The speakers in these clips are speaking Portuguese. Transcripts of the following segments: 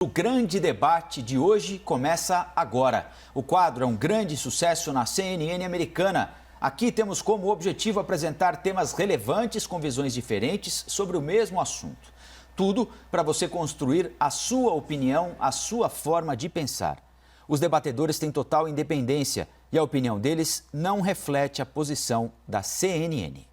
O grande debate de hoje começa agora. O quadro é um grande sucesso na CNN americana. Aqui temos como objetivo apresentar temas relevantes com visões diferentes sobre o mesmo assunto. Tudo para você construir a sua opinião, a sua forma de pensar. Os debatedores têm total independência e a opinião deles não reflete a posição da CNN.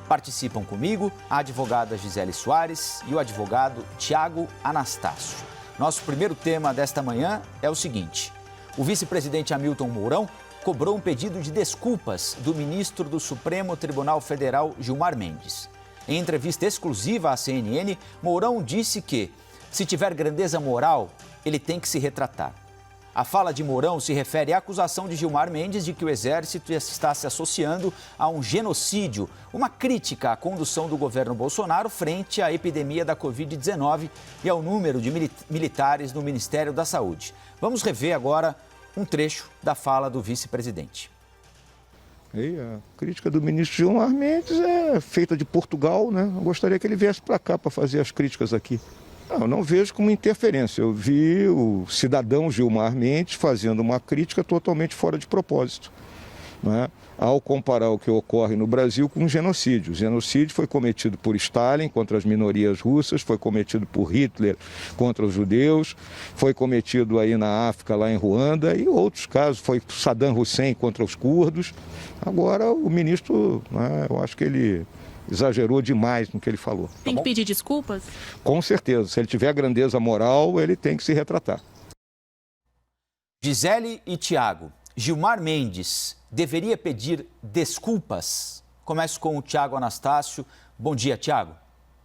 Participam comigo a advogada Gisele Soares e o advogado Tiago Anastácio. Nosso primeiro tema desta manhã é o seguinte: o vice-presidente Hamilton Mourão cobrou um pedido de desculpas do ministro do Supremo Tribunal Federal, Gilmar Mendes. Em entrevista exclusiva à CNN, Mourão disse que, se tiver grandeza moral, ele tem que se retratar. A fala de Mourão se refere à acusação de Gilmar Mendes de que o Exército está se associando a um genocídio, uma crítica à condução do governo Bolsonaro frente à epidemia da Covid-19 e ao número de militares no Ministério da Saúde. Vamos rever agora um trecho da fala do vice-presidente. A crítica do ministro Gilmar Mendes é feita de Portugal, né? Eu gostaria que ele viesse para cá para fazer as críticas aqui. Eu não vejo como interferência. Eu vi o cidadão Gilmar Mendes fazendo uma crítica totalmente fora de propósito, né? Ao comparar o que ocorre no Brasil com um genocídio. O genocídio foi cometido por Stalin contra as minorias russas, foi cometido por Hitler contra os judeus, foi cometido aí na África, lá em Ruanda, e outros casos, foi Saddam Hussein contra os curdos. Agora o ministro, né, eu acho que ele exagerou demais no que ele falou. Tem que pedir desculpas? Com certeza. Se ele tiver grandeza moral, ele tem que se retratar. Gisele e Tiago, Gilmar Mendes deveria pedir desculpas? Começo com o Tiago Anastácio. Bom dia, Tiago.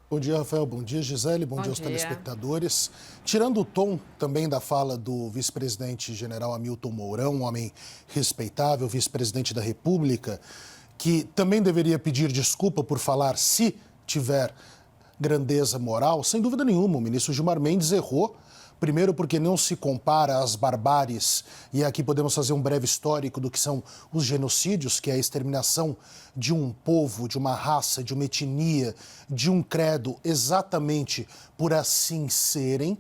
Bom dia, Rafael. Bom dia, Gisele. Bom dia aos telespectadores. Tirando o tom também da fala do vice-presidente general Hamilton Mourão, um homem respeitável, vice-presidente da República, que também deveria pedir desculpa por falar se tiver grandeza moral, sem dúvida nenhuma, o ministro Gilmar Mendes errou. Primeiro porque não se compara às barbáries, e aqui podemos fazer um breve histórico do que são os genocídios, que é a exterminação de um povo, de uma raça, de uma etnia, de um credo, exatamente por assim serem.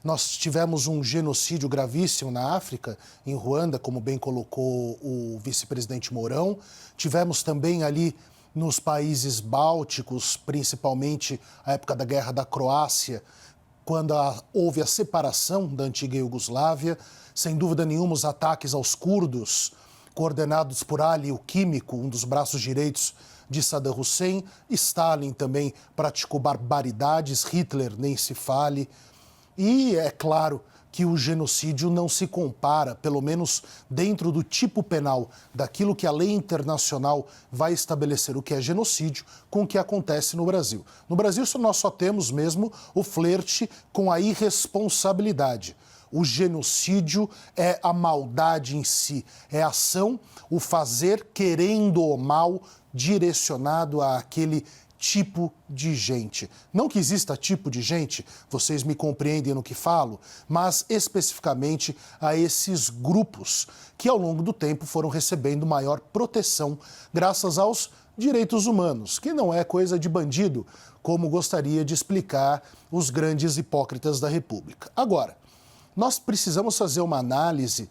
Nós tivemos um genocídio gravíssimo na África, em Ruanda, como bem colocou o vice-presidente Mourão. Tivemos também ali nos países bálticos, principalmente a época da Guerra da Croácia, quando houve a separação da antiga Iugoslávia. Sem dúvida nenhuma, os ataques aos curdos, coordenados por Ali, o químico, um dos braços direitos de Saddam Hussein. Stalin também praticou barbaridades, Hitler nem se fale. E é claro que o genocídio não se compara, pelo menos dentro do tipo penal, daquilo que a lei internacional vai estabelecer o que é genocídio, com o que acontece no Brasil. No Brasil, nós só temos mesmo o flerte com a irresponsabilidade. O genocídio é a maldade em si, é a ação, o fazer querendo o mal direcionado àquele tipo de gente. Não que exista tipo de gente, vocês me compreendem no que falo, mas especificamente a esses grupos que ao longo do tempo foram recebendo maior proteção graças aos direitos humanos, que não é coisa de bandido, como gostaria de explicar os grandes hipócritas da República. Agora, nós precisamos fazer uma análise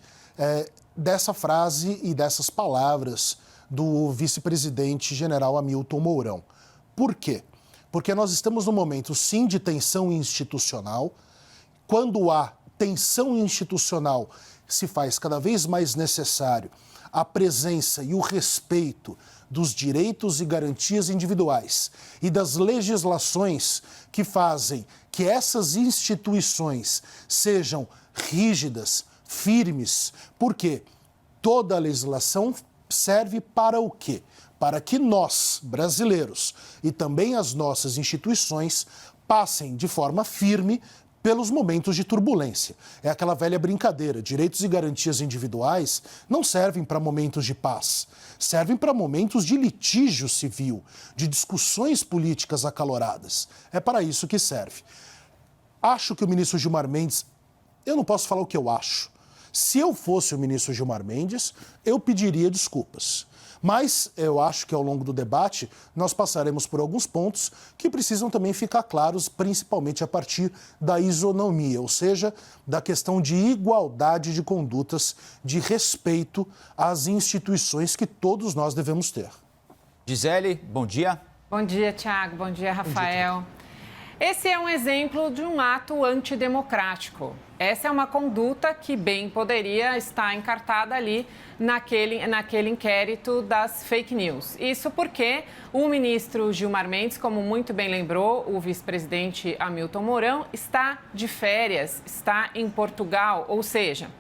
dessa frase e dessas palavras do vice-presidente general Hamilton Mourão. Por quê? Porque nós estamos num momento, sim, de tensão institucional. Quando há tensão institucional, se faz cada vez mais necessário a presença e o respeito dos direitos e garantias individuais e das legislações que fazem que essas instituições sejam rígidas, firmes. Por quê? Toda a legislação serve para o quê? Para que nós, brasileiros, e também as nossas instituições passem de forma firme pelos momentos de turbulência. É aquela velha brincadeira, direitos e garantias individuais não servem para momentos de paz, servem para momentos de litígio civil, de discussões políticas acaloradas. É para isso que serve. Acho que o ministro Gilmar Mendes, eu não posso falar o que eu acho. Se eu fosse o ministro Gilmar Mendes, eu pediria desculpas. Mas eu acho que ao longo do debate nós passaremos por alguns pontos que precisam também ficar claros, principalmente a partir da isonomia, ou seja, da questão de igualdade de condutas, de respeito às instituições que todos nós devemos ter. Gisele, bom dia. Bom dia, Tiago. Bom dia, Rafael. Esse é um exemplo de um ato antidemocrático. Essa é uma conduta que bem poderia estar encartada ali naquele inquérito das fake news. Isso porque o ministro Gilmar Mendes, como muito bem lembrou, o vice-presidente Hamilton Mourão, está de férias, está em Portugal, ou seja,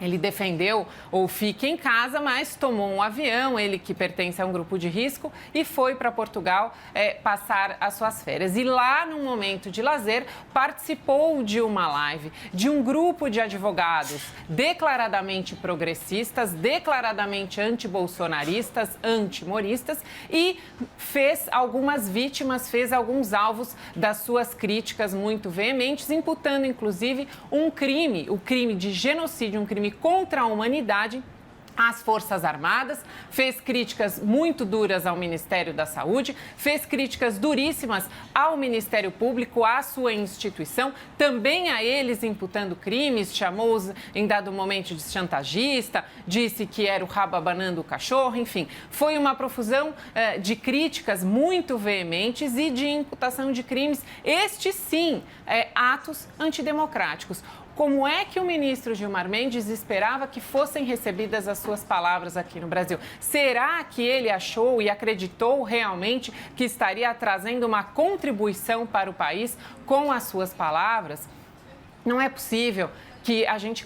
ele defendeu ou fique em casa, mas tomou um avião, ele que pertence a um grupo de risco, e foi para Portugal passar as suas férias. E lá, num momento de lazer, participou de uma live de um grupo de advogados declaradamente progressistas, declaradamente antibolsonaristas, antimoristas, e fez algumas vítimas, fez alguns alvos das suas críticas muito veementes, imputando, inclusive, um crime, o crime de genocídio, um crime contra a humanidade às Forças Armadas, fez críticas muito duras ao Ministério da Saúde, fez críticas duríssimas ao Ministério Público, à sua instituição, também a eles imputando crimes, chamou-os em dado momento de chantagista, disse que era o rabo abanando o cachorro, enfim. Foi uma profusão de críticas muito veementes e de imputação de crimes, estes sim, atos antidemocráticos. Como é que o ministro Gilmar Mendes esperava que fossem recebidas as suas palavras aqui no Brasil? Será que ele achou e acreditou realmente que estaria trazendo uma contribuição para o país com as suas palavras? Não é possível que a gente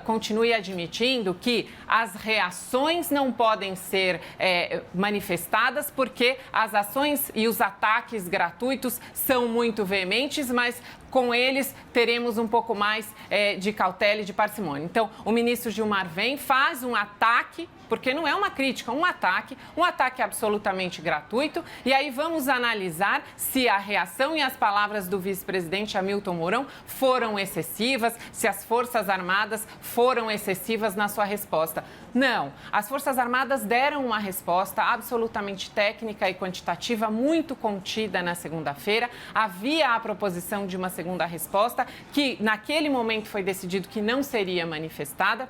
continue admitindo que as reações não podem ser manifestadas porque as ações e os ataques gratuitos são muito veementes, mas com eles teremos um pouco mais de cautela e de parcimônia. Então, o ministro Gilmar vem, faz um ataque, porque não é uma crítica, um ataque absolutamente gratuito, e aí vamos analisar se a reação e as palavras do vice-presidente Hamilton Mourão foram excessivas, se as Forças Armadas foram excessivas na sua resposta. Não, as Forças Armadas deram uma resposta absolutamente técnica e quantitativa, muito contida na segunda-feira. Havia a proposição de uma segunda resposta, que naquele momento foi decidido que não seria manifestada.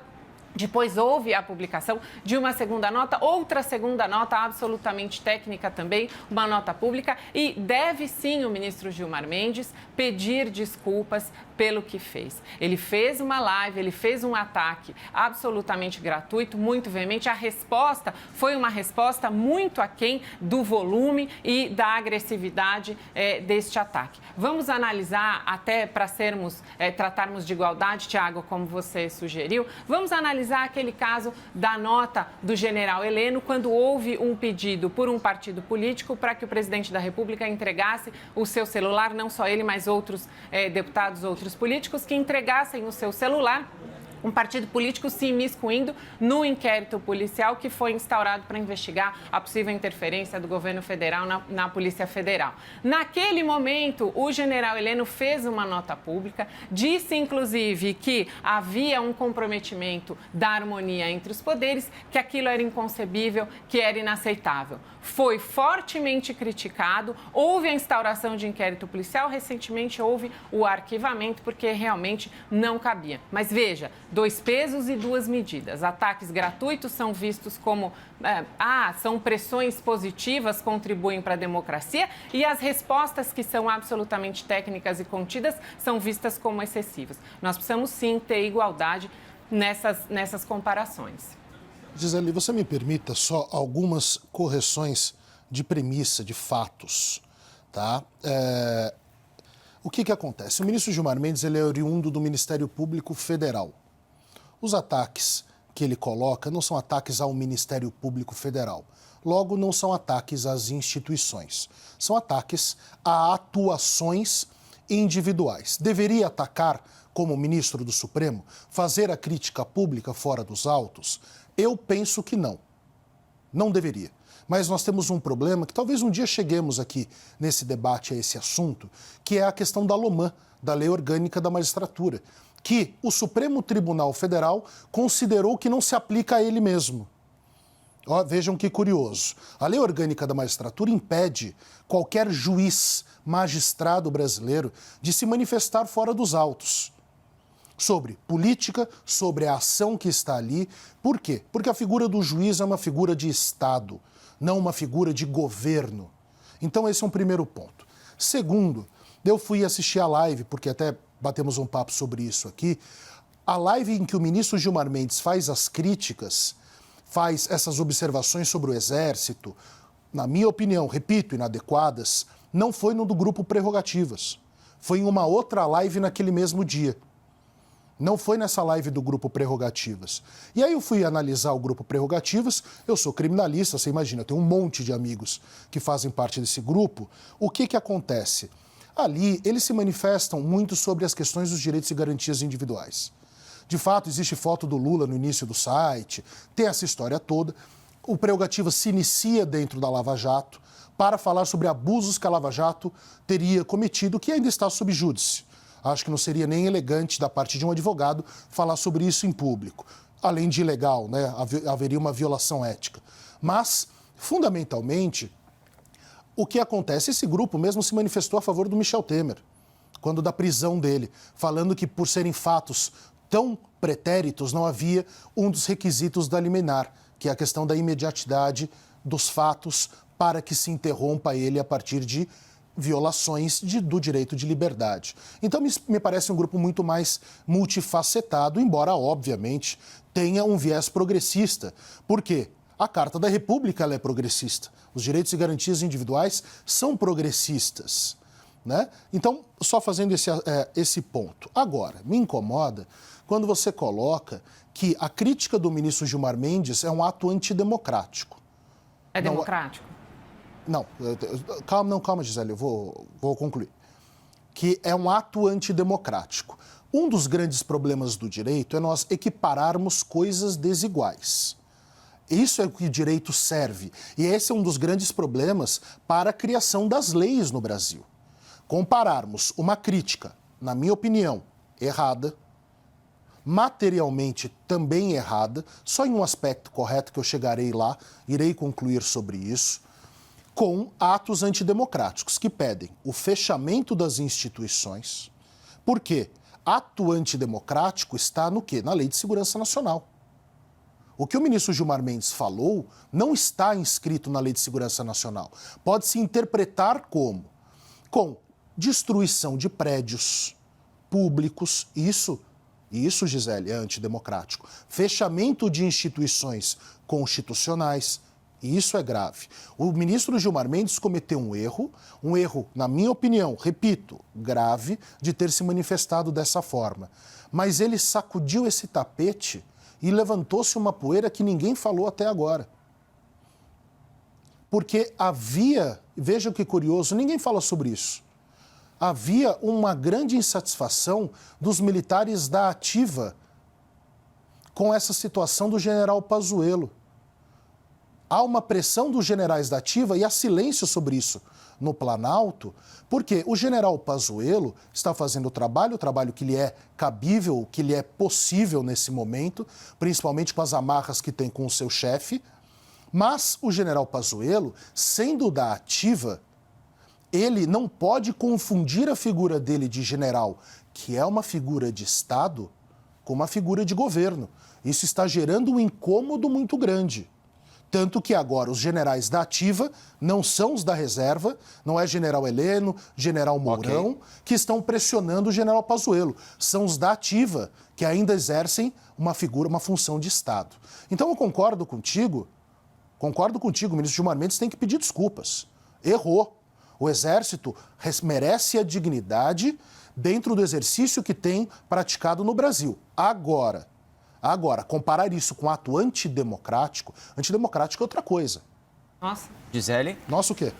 Depois houve a publicação de uma segunda nota, outra segunda nota absolutamente técnica também, uma nota pública, e deve sim o ministro Gilmar Mendes pedir desculpas pelo que fez. Ele fez uma live, ele fez um ataque absolutamente gratuito, muito veemente. A resposta foi uma resposta muito aquém do volume e da agressividade deste ataque. Vamos analisar, até para tratarmos de igualdade, Tiago, como você sugeriu, vamos analisar aquele caso da nota do general Heleno, quando houve um pedido por um partido político para que o presidente da República entregasse o seu celular, não só ele, mas outros deputados, outros políticos, que entregassem o seu celular. Um partido político se imiscuindo no inquérito policial que foi instaurado para investigar a possível interferência do governo federal na Polícia Federal. Naquele momento, o general Heleno fez uma nota pública, disse, inclusive, que havia um comprometimento da harmonia entre os poderes, que aquilo era inconcebível, que era inaceitável. Foi fortemente criticado, houve a instauração de inquérito policial, recentemente houve o arquivamento, porque realmente não cabia. Mas veja, 2 pesos e 2 medidas. Ataques gratuitos são vistos como, são pressões positivas, contribuem para a democracia, e as respostas que são absolutamente técnicas e contidas são vistas como excessivas. Nós precisamos sim ter igualdade nessas comparações. Gisele, você me permita só algumas correções de premissa, de fatos, tá? O que acontece? O ministro Gilmar Mendes ele é oriundo do Ministério Público Federal. Os ataques que ele coloca não são ataques ao Ministério Público Federal. Logo, não são ataques às instituições. São ataques a atuações individuais. Deveria atacar como ministro do Supremo, fazer a crítica pública fora dos autos? Eu penso que não. Não deveria. Mas nós temos um problema que talvez um dia cheguemos aqui nesse debate a esse assunto, que é a questão da LOMAN, da Lei Orgânica da Magistratura, que o Supremo Tribunal Federal considerou que não se aplica a ele mesmo. Vejam que curioso. A Lei Orgânica da Magistratura impede qualquer juiz, magistrado brasileiro de se manifestar fora dos autos sobre política, sobre a ação que está ali. Por quê? Porque a figura do juiz é uma figura de Estado, não uma figura de governo. Então esse é um primeiro ponto. Segundo, eu fui assistir a live, porque até batemos um papo sobre isso aqui, a live em que o ministro Gilmar Mendes faz as críticas, faz essas observações sobre o Exército, na minha opinião, repito, inadequadas, não foi no do Grupo Prerrogativas. Foi em uma outra live naquele mesmo dia. Não foi nessa live do Grupo Prerrogativas. E aí eu fui analisar o Grupo Prerrogativas, eu sou criminalista, você imagina, eu tenho um monte de amigos que fazem parte desse grupo. O que acontece? Ali, eles se manifestam muito sobre as questões dos direitos e garantias individuais. De fato, existe foto do Lula no início do site, tem essa história toda. O Prerrogativas se inicia dentro da Lava Jato para falar sobre abusos que a Lava Jato teria cometido, que ainda está sob júdice. Acho que não seria nem elegante da parte de um advogado falar sobre isso em público. Além de ilegal, né? Haveria uma violação ética. Mas, fundamentalmente, o que acontece? Esse grupo mesmo se manifestou a favor do Michel Temer, quando da prisão dele, falando que por serem fatos tão pretéritos não havia um dos requisitos da liminar, que é a questão da imediatidade dos fatos para que se interrompa ele a partir de violações do direito de liberdade. Então, me parece um grupo muito mais multifacetado, embora, obviamente, tenha um viés progressista. Por quê? A Carta da República ela é progressista. Os direitos e garantias individuais são progressistas, né? Então, só fazendo esse ponto. Agora, me incomoda quando você coloca que a crítica do ministro Gilmar Mendes é um ato antidemocrático. É democrático? Não, calma, Gisele, eu vou concluir. Que é um ato antidemocrático. Um dos grandes problemas do direito é nós equipararmos coisas desiguais. Isso é o que o direito serve. E esse é um dos grandes problemas para a criação das leis no Brasil. Compararmos uma crítica, na minha opinião, errada, materialmente também errada, só em um aspecto correto que eu chegarei lá, irei concluir sobre isso, com atos antidemocráticos que pedem o fechamento das instituições. Por quê? Ato antidemocrático está no quê? Na Lei de Segurança Nacional. O que o ministro Gilmar Mendes falou não está inscrito na Lei de Segurança Nacional. Pode-se interpretar como? Com destruição de prédios públicos, isso, Gisele, é antidemocrático. Fechamento de instituições constitucionais, isso é grave. O ministro Gilmar Mendes cometeu um erro, na minha opinião, repito, grave, de ter se manifestado dessa forma. Mas ele sacudiu esse tapete e levantou-se uma poeira que ninguém falou até agora. Porque havia, veja que curioso, ninguém fala sobre isso. Havia uma grande insatisfação dos militares da ativa com essa situação do general Pazuello. Há uma pressão dos generais da ativa e há silêncio sobre isso no Planalto, porque o general Pazuello está fazendo o trabalho que lhe é cabível, que lhe é possível nesse momento, principalmente com as amarras que tem com o seu chefe, mas o general Pazuello, sendo da ativa, ele não pode confundir a figura dele de general, que é uma figura de Estado, com uma figura de governo. Isso está gerando um incômodo muito grande. Tanto que agora os generais da ativa não são os da reserva, não é general Heleno, general Mourão, que estão pressionando o general Pazuello. São os da ativa que ainda exercem uma função de Estado. Então eu concordo contigo, o ministro Gilmar Mendes tem que pedir desculpas. Errou. O Exército merece a dignidade dentro do exercício que tem praticado no Brasil. Agora, comparar isso com ato antidemocrático é outra coisa. Nossa. Gisele? Nossa o quê?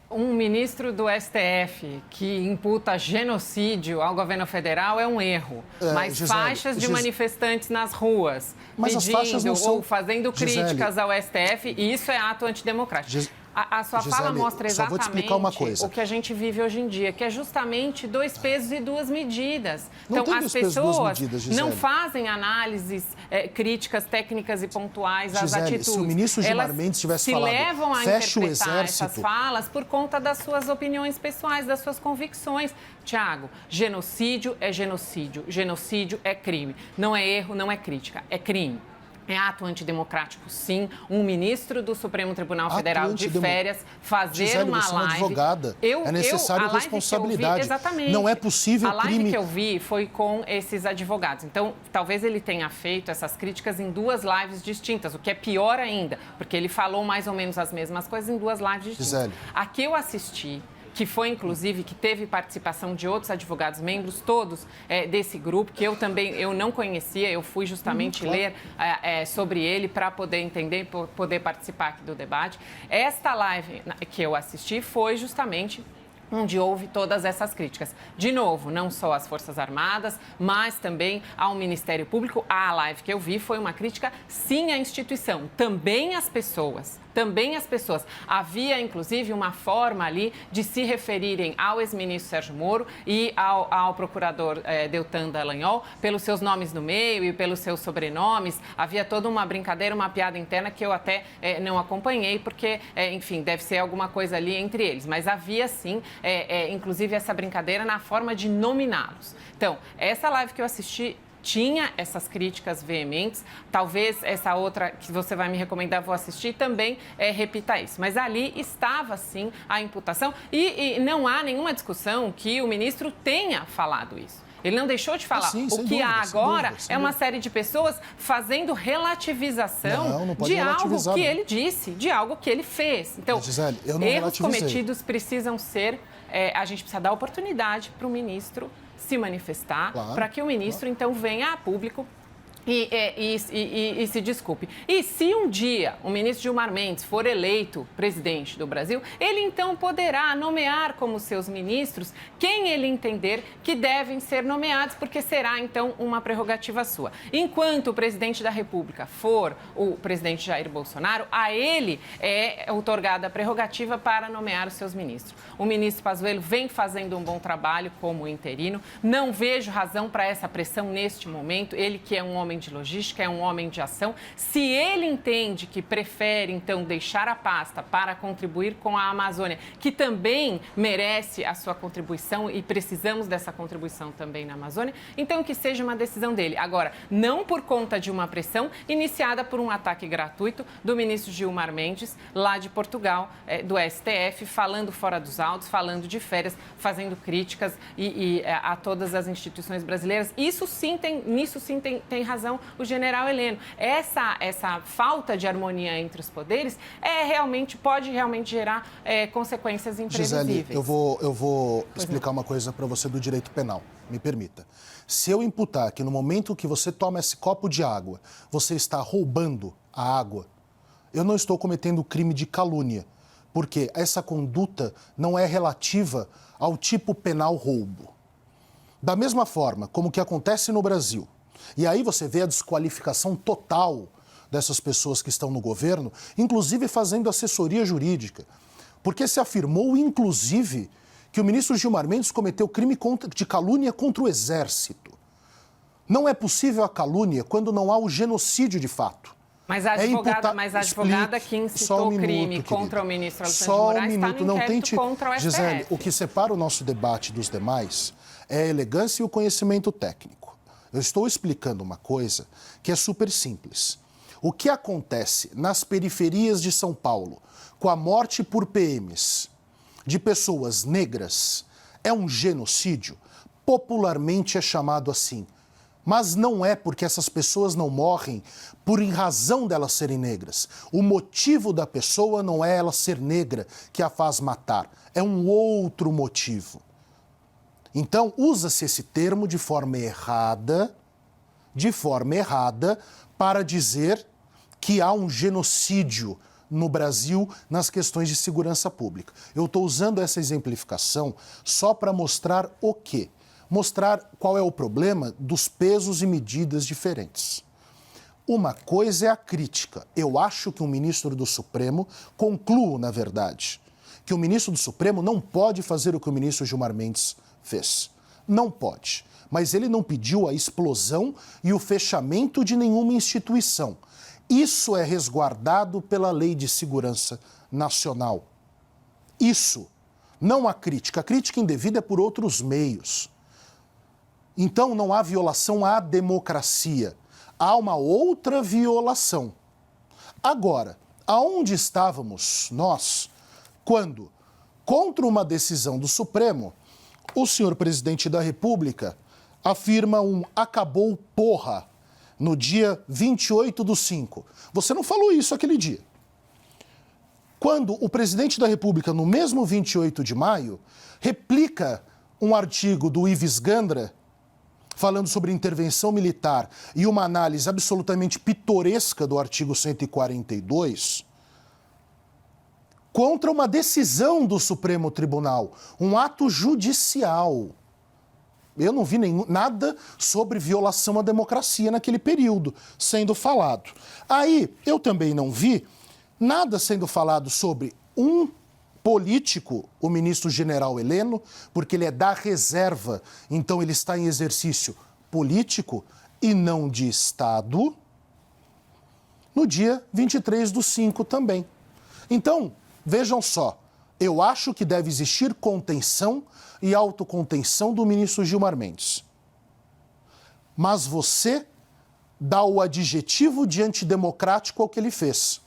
Um ministro do STF que imputa genocídio ao governo federal é um erro. Mas Gisele, faixas de manifestantes nas ruas pedindo ou fazendo críticas ao STF, isso é ato antidemocrático. A sua Gisele, fala mostra só vou te exatamente explicar uma coisa. o que a gente vive hoje em dia, que é justamente 2 pesos e 2 medidas. Não Então, tem as 2 pesos, 2 pessoas medidas, Gisele. não fazem análises críticas, técnicas e pontuais às Gisele, atitudes. se o ministro Gilmar Elas Mendes tivesse se falado, levam a fecha o interpretar essas exército... falas por conta das suas opiniões pessoais, das suas convicções. Tiago, genocídio é genocídio, genocídio é crime. Não é erro, não é crítica, é crime. É ato antidemocrático, sim. Um ministro do Supremo Tribunal Federal de férias fazer Gisele, uma você é live... uma advogada. É necessário responsabilidade. Exatamente. Não é possível a live crime... que eu vi foi com esses advogados. Então, talvez ele tenha feito essas críticas em 2 lives distintas, o que é pior ainda, porque ele falou mais ou menos as mesmas coisas em 2 lives distintas. Gisele. A que eu assisti, que foi, inclusive, que teve participação de outros advogados, membros todos desse grupo, que eu não conhecia, eu fui justamente ler sobre ele para poder entender, poder participar aqui do debate. Esta live que eu assisti foi justamente onde houve todas essas críticas. De novo, não só às Forças Armadas, mas também ao Ministério Público. A live que eu vi foi uma crítica, sim, à instituição, também às pessoas. Também as pessoas. Havia, inclusive, uma forma ali de se referirem ao ex-ministro Sérgio Moro e ao procurador Deltan Dallagnol pelos seus nomes no meio e pelos seus sobrenomes. Havia toda uma brincadeira, uma piada interna que eu até não acompanhei, porque, enfim, deve ser alguma coisa ali entre eles. Mas havia, sim, inclusive, essa brincadeira na forma de nominá-los. Então, essa live que eu assisti tinha essas críticas veementes, talvez essa outra que você vai me recomendar, vou assistir, também repita isso. Mas ali estava, sim, a imputação e não há nenhuma discussão que o ministro tenha falado isso. Ele não deixou de falar. Sim, o que há agora é uma série de pessoas fazendo relativização de algo que ele disse, de algo que ele fez. Então, Gisele, eu não erros relativizei. cometidos precisam ser... a gente precisa dar oportunidade para o ministro se manifestar, claro, para que o ministro, então, venha a público e se desculpe. E se um dia o ministro Gilmar Mendes for eleito presidente do Brasil, ele então poderá nomear como seus ministros quem ele entender que devem ser nomeados, porque será então uma prerrogativa sua. Enquanto o presidente da República for o presidente Jair Bolsonaro, a ele é outorgada a prerrogativa para nomear os seus ministros. O ministro Pazuello vem fazendo um bom trabalho como interino. Não vejo razão para essa pressão neste momento. Ele que é um homem de logística, é um homem de ação. Se ele entende que prefere, então, deixar a pasta para contribuir com a Amazônia, que também merece a sua contribuição e precisamos dessa contribuição também na Amazônia, então que seja uma decisão dele. Agora, não por conta de uma pressão iniciada por um ataque gratuito do ministro Gilmar Mendes, lá de Portugal, do STF, falando fora dos autos, falando de férias, fazendo críticas a todas as instituições brasileiras. Nisso sim tem razão o general Heleno. Essa falta de harmonia entre os poderes pode realmente gerar consequências imprevisíveis. Gisele, eu vou explicar uma coisa para você do direito penal. Me permita. Se eu imputar que no momento que você toma esse copo de água, você está roubando a água, eu não estou cometendo crime de calúnia, porque essa conduta não é relativa ao tipo penal roubo. Da mesma forma como o que acontece no Brasil, e aí você vê a desqualificação total dessas pessoas que estão no governo, inclusive fazendo assessoria jurídica. Porque se afirmou, inclusive, que o ministro Gilmar Mendes cometeu crime de calúnia contra o Exército. Não é possível a calúnia quando não há o genocídio de fato. Mas a advogada que incitou o crime contra o ministro Alexandre de Moraes está no inquérito contra o STF. Gisele, o que separa o nosso debate dos demais é a elegância e o conhecimento técnico. Eu estou explicando uma coisa que é super simples. O que acontece nas periferias de São Paulo com a morte por PMs de pessoas negras é um genocídio? Popularmente é chamado assim. Mas não é porque essas pessoas não morrem por em razão delas serem negras. O motivo da pessoa não é ela ser negra que a faz matar. É um outro motivo. Então, usa-se esse termo de forma errada para dizer que há um genocídio no Brasil nas questões de segurança pública. Eu estou usando essa exemplificação só para mostrar o quê? Mostrar qual é o problema dos pesos e medidas diferentes. Uma coisa é a crítica. Eu acho que um ministro do Supremo, concluo, na verdade, que o ministro do Supremo não pode fazer o que o ministro Gilmar Mendes fez. Não pode. Mas ele não pediu a explosão e o fechamento de nenhuma instituição. Isso é resguardado pela Lei de Segurança Nacional. Isso. Não há crítica. A crítica indevida é por outros meios. Então, não há violação à democracia. Há uma outra violação. Agora, aonde estávamos nós quando, contra uma decisão do Supremo, o senhor presidente da República afirma um acabou porra no dia 28/5. Você não falou isso aquele dia. Quando o presidente da República, no mesmo 28 de maio, replica um artigo do Ives Gandra, falando sobre intervenção militar e uma análise absolutamente pitoresca do artigo 142, contra uma decisão do Supremo Tribunal, um ato judicial. Eu não vi nada sobre violação à democracia naquele período sendo falado. Aí, eu também não vi nada sendo falado sobre um político, o ministro general Heleno, porque ele é da reserva, então ele está em exercício político e não de Estado, no dia 23/5 também. Então, vejam só, eu acho que deve existir contenção e autocontenção do ministro Gilmar Mendes. Mas você dá o adjetivo de antidemocrático ao que ele fez.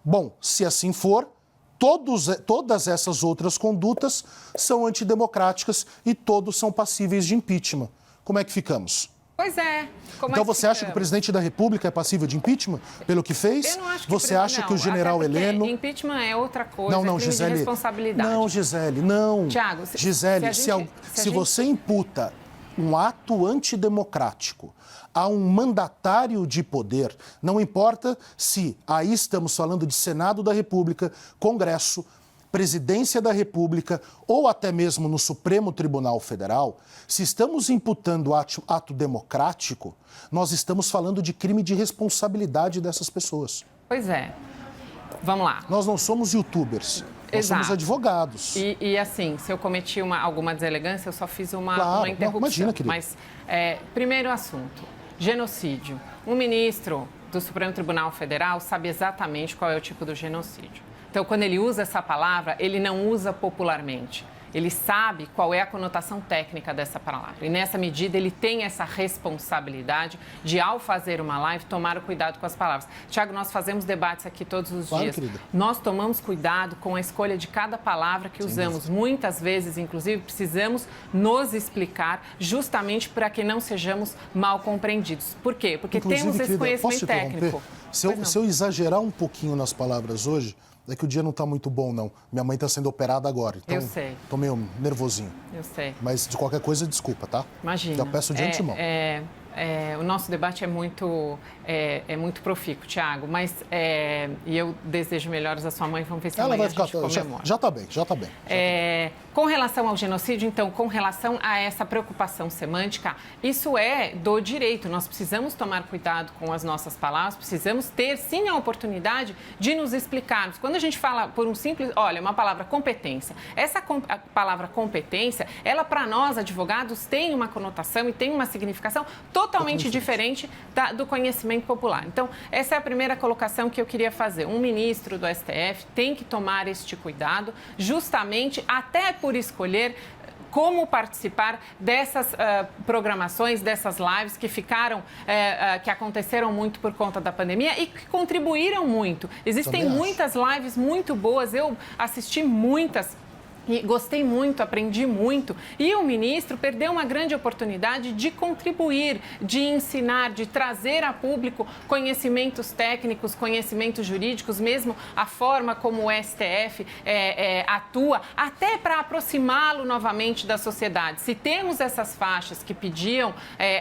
Bom, se assim for, todas essas outras condutas são antidemocráticas e todos são passíveis de impeachment. Como é que ficamos? Pois é. Então você acha que o presidente da República é passível de impeachment pelo que fez? Eu não acho que você acha que o general Heleno... Impeachment é outra coisa, não, crime Gisele, de responsabilidade. Não, Gisele, não. Tiago, Gisele, se você imputa um ato antidemocrático a um mandatário de poder, não importa se aí estamos falando de Senado da República, Congresso, Presidência da República ou até mesmo no Supremo Tribunal Federal, se estamos imputando ato democrático, nós estamos falando de crime de responsabilidade dessas pessoas. Pois é. Vamos lá. Nós não somos youtubers, nós somos advogados. E assim, se eu cometi alguma deselegância, eu só fiz uma interrupção. Imagina, querido. Mas, primeiro assunto, genocídio. Um ministro do Supremo Tribunal Federal sabe exatamente qual é o tipo do genocídio. Então, quando ele usa essa palavra, ele não usa popularmente. Ele sabe qual é a conotação técnica dessa palavra. E, nessa medida, ele tem essa responsabilidade de, ao fazer uma live, tomar o cuidado com as palavras. Tiago, nós fazemos debates aqui todos os dias. Querida. Nós tomamos cuidado com a escolha de cada palavra que usamos. Muitas vezes, inclusive, precisamos nos explicar justamente para que não sejamos mal compreendidos. Por quê? Porque inclusive, temos esse querida, conhecimento técnico. Se eu exagerar um pouquinho nas palavras hoje, é que o dia não está muito bom, não. Minha mãe está sendo operada agora, então eu sei. Tô meio nervosinho. Eu sei. Mas, de qualquer coisa, desculpa, tá? Imagina. Já peço de antemão. O nosso debate é muito profícuo, Tiago, mas e eu desejo melhores à sua mãe, vamos ver se ela amanhã vai ficar, a gente comemora. já está bem. Com relação ao genocídio, então, com relação a essa preocupação semântica, isso é do direito. Nós precisamos tomar cuidado com as nossas palavras, precisamos ter, sim, a oportunidade de nos explicarmos. Quando a gente fala por um simples... Olha, uma palavra competência. Essa palavra competência, ela, para nós, advogados, tem uma conotação e tem uma significação totalmente diferente do conhecimento popular. Então, essa é a primeira colocação que eu queria fazer. Um ministro do STF tem que tomar este cuidado, justamente até por escolher como participar dessas programações, dessas lives que ficaram, que aconteceram muito por conta da pandemia e que contribuíram muito. Existem muitas lives muito boas, eu assisti muitas. E gostei muito, aprendi muito. E o ministro perdeu uma grande oportunidade de contribuir, de ensinar, de trazer a público conhecimentos técnicos, conhecimentos jurídicos, mesmo a forma como o STF atua, até para aproximá-lo novamente da sociedade. Se temos essas faixas que pediam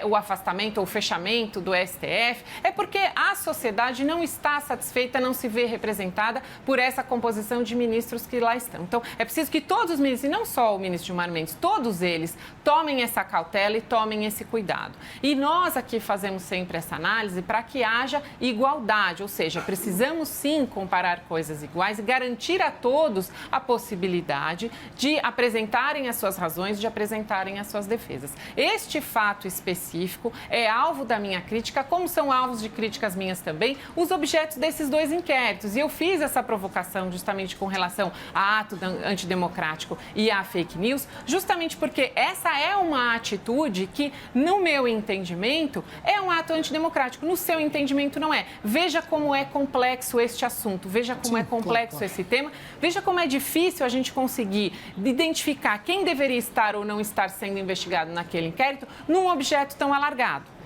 o afastamento ou o fechamento do STF, é porque a sociedade não está satisfeita, não se vê representada por essa composição de ministros que lá estão. Então, é preciso que todos todos os ministros, e não só o ministro Gilmar Mendes, todos eles tomem essa cautela e tomem esse cuidado. E nós aqui fazemos sempre essa análise para que haja igualdade, ou seja, precisamos sim comparar coisas iguais e garantir a todos a possibilidade de apresentarem as suas razões, de apresentarem as suas defesas. Este fato específico é alvo da minha crítica, como são alvos de críticas minhas também, os objetos desses dois inquéritos. E eu fiz essa provocação justamente com relação a ato antidemocrático e a fake news, justamente porque essa é uma atitude que, no meu entendimento, é um ato antidemocrático. No seu entendimento, não é. Veja como é complexo este assunto, veja como é complexo esse tema, veja como é difícil a gente conseguir identificar quem deveria estar ou não estar sendo investigado naquele inquérito num objeto tão alargado.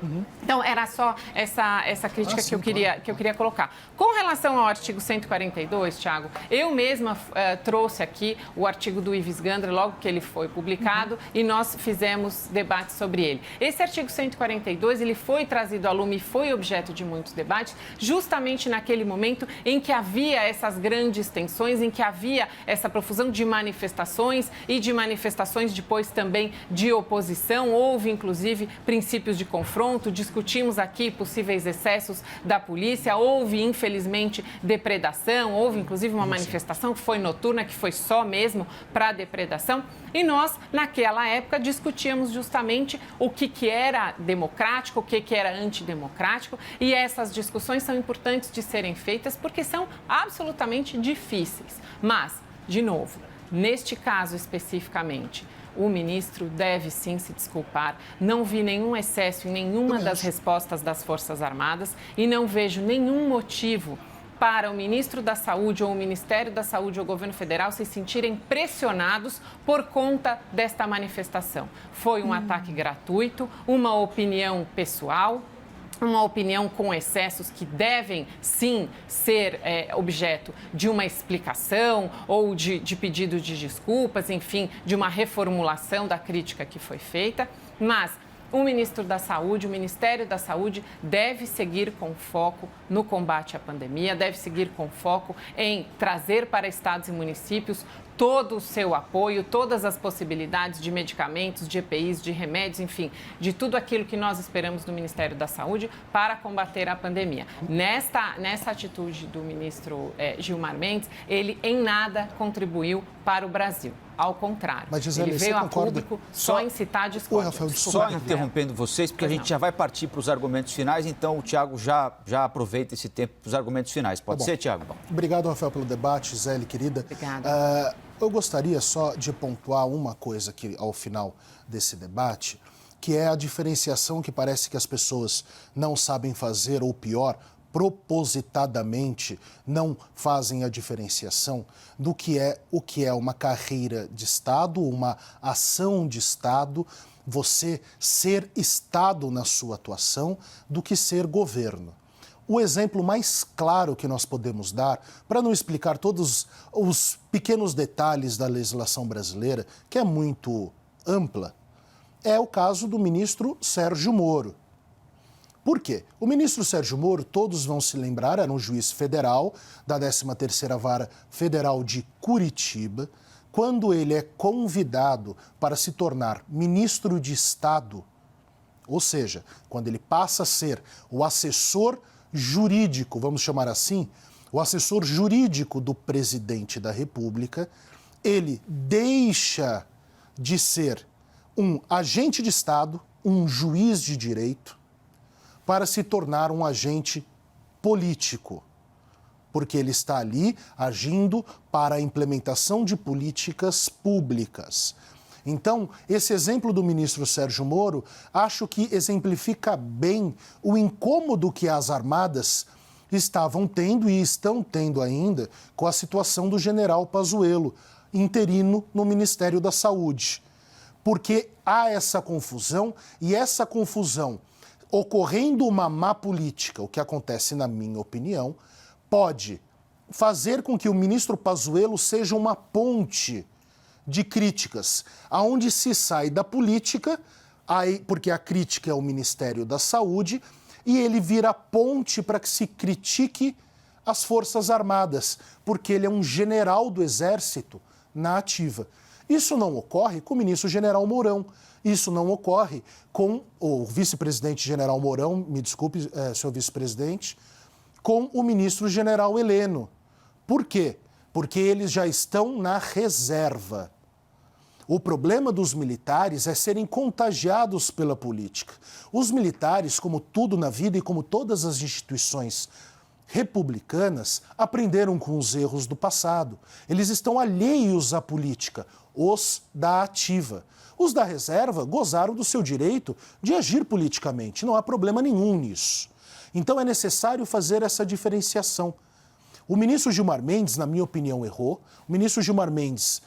Então, era só essa crítica que eu queria colocar. Com relação ao artigo 142, Thiago, eu mesma trouxe aqui o artigo do Ives Gandra, logo que ele foi publicado, e nós fizemos debate sobre ele. Esse artigo 142, ele foi trazido à lume e foi objeto de muitos debates, justamente naquele momento em que havia essas grandes tensões, em que havia essa profusão de manifestações e de manifestações depois também de oposição. Houve, inclusive, princípios de confronto. Discutimos aqui possíveis excessos da polícia, houve, infelizmente, depredação, houve, inclusive, uma manifestação que foi noturna, que foi só mesmo para depredação. E nós, naquela época, discutíamos justamente o que era democrático, o que era antidemocrático, e essas discussões são importantes de serem feitas porque são absolutamente difíceis. Mas, de novo, neste caso especificamente, o ministro deve sim se desculpar. Não vi nenhum excesso em nenhuma das respostas das Forças Armadas e não vejo nenhum motivo para o ministro da Saúde ou o Ministério da Saúde ou o governo federal se sentirem pressionados por conta desta manifestação. Foi um ataque gratuito, uma opinião pessoal, uma opinião com excessos que devem, sim, ser objeto de uma explicação ou de pedido de desculpas, enfim, de uma reformulação da crítica que foi feita, mas o ministro da Saúde, o Ministério da Saúde deve seguir com foco no combate à pandemia, deve seguir com foco em trazer para estados e municípios todo o seu apoio, todas as possibilidades de medicamentos, de EPIs, de remédios, enfim, de tudo aquilo que nós esperamos do Ministério da Saúde para combater a pandemia. Nessa atitude do ministro Gilmar Mendes, ele em nada contribuiu para o Brasil. Ao contrário, mas, Gisele, ele veio a público só incitar a discórdia. Só interrompendo vocês, porque a gente já vai partir para os argumentos finais, então o Thiago já aproveita esse tempo para os argumentos finais. Pode ser, Thiago? Obrigado, Rafael, pelo debate. Gisele, querida. Obrigada. Eu gostaria só de pontuar uma coisa aqui ao final desse debate, que é a diferenciação que parece que as pessoas não sabem fazer, ou pior, propositadamente não fazem a diferenciação do que é uma carreira de Estado, uma ação de Estado, você ser Estado na sua atuação, do que ser governo. O exemplo mais claro que nós podemos dar, para não explicar todos os pequenos detalhes da legislação brasileira, que é muito ampla, é o caso do ministro Sérgio Moro. Por quê? O ministro Sérgio Moro, todos vão se lembrar, era um juiz federal da 13ª Vara Federal de Curitiba. Quando ele é convidado para se tornar ministro de Estado, ou seja, quando ele passa a ser o assessor jurídico, vamos chamar assim, o assessor jurídico do presidente da República, ele deixa de ser um agente de Estado, um juiz de direito, para se tornar um agente político, porque ele está ali agindo para a implementação de políticas públicas. Então, esse exemplo do ministro Sérgio Moro, acho que exemplifica bem o incômodo que as armadas estavam tendo e estão tendo ainda com a situação do general Pazuello, interino no Ministério da Saúde. Porque há essa confusão e essa confusão, ocorrendo uma má política, o que acontece, na minha opinião, pode fazer com que o ministro Pazuello seja uma ponte de críticas, aonde se sai da política, porque a crítica é o Ministério da Saúde, e ele vira ponte para que se critique as Forças Armadas, porque ele é um general do Exército na ativa. Isso não ocorre com o ministro-general Mourão. Isso não ocorre com o vice-presidente-general Mourão, me desculpe, senhor vice-presidente, com o ministro-general Heleno. Por quê? Porque eles já estão na reserva. O problema dos militares é serem contagiados pela política. Os militares, como tudo na vida e como todas as instituições republicanas, aprenderam com os erros do passado. Eles estão alheios à política, os da ativa. Os da reserva gozaram do seu direito de agir politicamente, não há problema nenhum nisso. Então é necessário fazer essa diferenciação. O ministro Gilmar Mendes, na minha opinião, errou. O ministro Gilmar Mendes,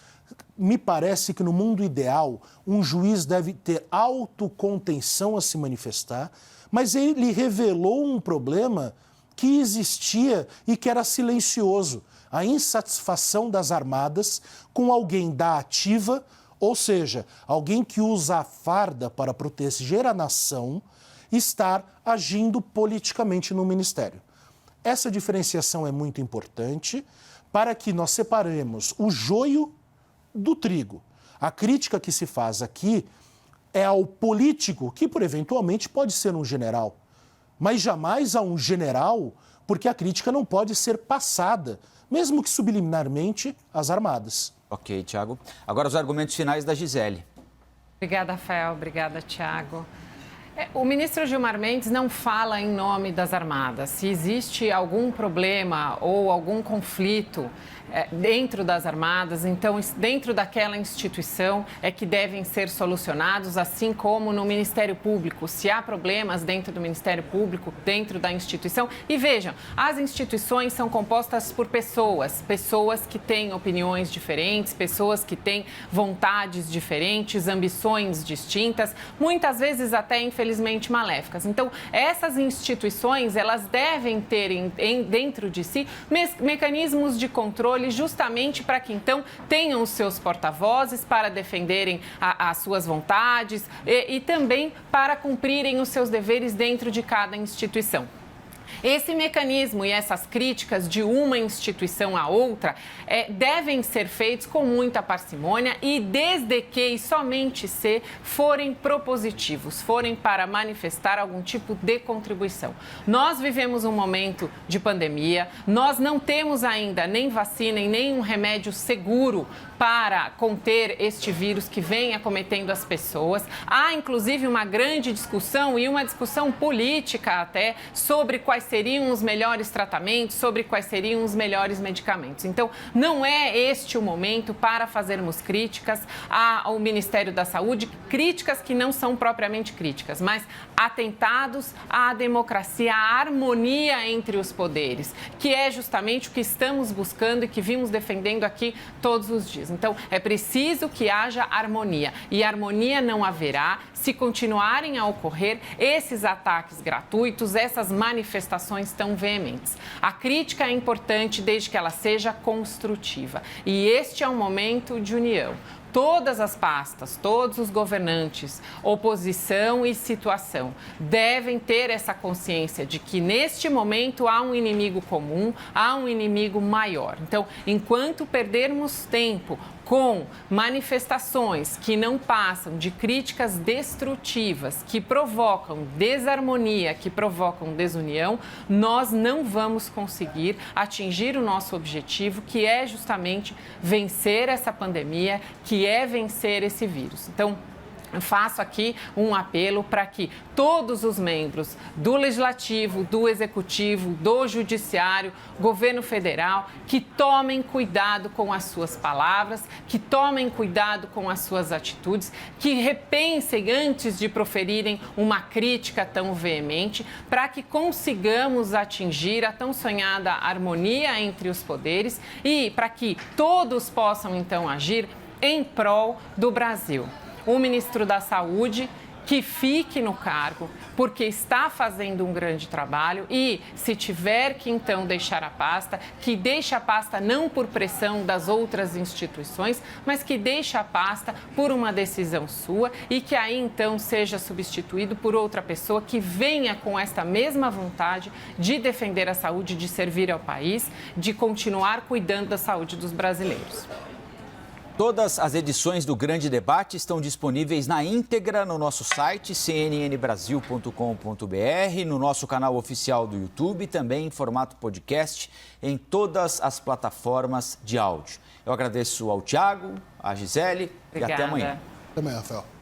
me parece que no mundo ideal, um juiz deve ter autocontenção a se manifestar, mas ele revelou um problema que existia e que era silencioso. A insatisfação das armadas com alguém da ativa, ou seja, alguém que usa a farda para proteger a nação, estar agindo politicamente no ministério. Essa diferenciação é muito importante para que nós separemos o joio do trigo. A crítica que se faz aqui é ao político, que por eventualmente pode ser um general, mas jamais a um general, porque a crítica não pode ser passada, mesmo que subliminarmente, às armadas. Ok, Tiago. Agora os argumentos finais da Gisele. Obrigada, Rafael. Obrigada, Tiago. O ministro Gilmar Mendes não fala em nome das armadas. Se existe algum problema ou algum conflito dentro das armadas, então dentro daquela instituição é que devem ser solucionados, assim como no Ministério Público. Se há problemas dentro do Ministério Público, dentro da instituição. E vejam, as instituições são compostas por pessoas que têm opiniões diferentes, pessoas que têm vontades diferentes, ambições distintas, muitas vezes até, infelizmente, maléficas. Então, essas instituições, elas devem ter dentro de si mecanismos de controle justamente para que, então, tenham os seus porta-vozes para defenderem as suas vontades e também para cumprirem os seus deveres dentro de cada instituição. Esse mecanismo e essas críticas de uma instituição à outra devem ser feitos com muita parcimônia e desde que e somente se forem propositivos, forem para manifestar algum tipo de contribuição. Nós vivemos um momento de pandemia, nós não temos ainda nem vacina e nem um remédio seguro para conter este vírus que vem acometendo as pessoas. Há, inclusive, uma grande discussão e uma discussão política até sobre quais seriam os melhores tratamentos, sobre quais seriam os melhores medicamentos. Então, não é este o momento para fazermos críticas ao Ministério da Saúde, críticas que não são propriamente críticas, mas atentados à democracia, à harmonia entre os poderes, que é justamente o que estamos buscando e que vimos defendendo aqui todos os dias. Então, é preciso que haja harmonia. E harmonia não haverá se continuarem a ocorrer esses ataques gratuitos, essas manifestações tão veementes. A crítica é importante desde que ela seja construtiva. E este é um momento de união. Todas as pastas, todos os governantes, oposição e situação, devem ter essa consciência de que neste momento há um inimigo comum, há um inimigo maior. Então, enquanto perdermos tempo com manifestações que não passam de críticas destrutivas, que provocam desarmonia, que provocam desunião, nós não vamos conseguir atingir o nosso objetivo, que é justamente vencer essa pandemia, que é vencer esse vírus. Então, faço aqui um apelo para que todos os membros do Legislativo, do Executivo, do Judiciário, Governo Federal, que tomem cuidado com as suas palavras, que tomem cuidado com as suas atitudes, que repensem antes de proferirem uma crítica tão veemente, para que consigamos atingir a tão sonhada harmonia entre os poderes e para que todos possam, então, agir em prol do Brasil. O ministro da Saúde que fique no cargo, porque está fazendo um grande trabalho e, se tiver que, então, deixar a pasta, que deixe a pasta não por pressão das outras instituições, mas que deixe a pasta por uma decisão sua e que aí, então, seja substituído por outra pessoa que venha com esta mesma vontade de defender a saúde, de servir ao país, de continuar cuidando da saúde dos brasileiros. Todas as edições do Grande Debate estão disponíveis na íntegra no nosso site cnnbrasil.com.br, no nosso canal oficial do YouTube e também em formato podcast em todas as plataformas de áudio. Eu agradeço ao Tiago, à Gisele e até amanhã. Até amanhã, Rafael.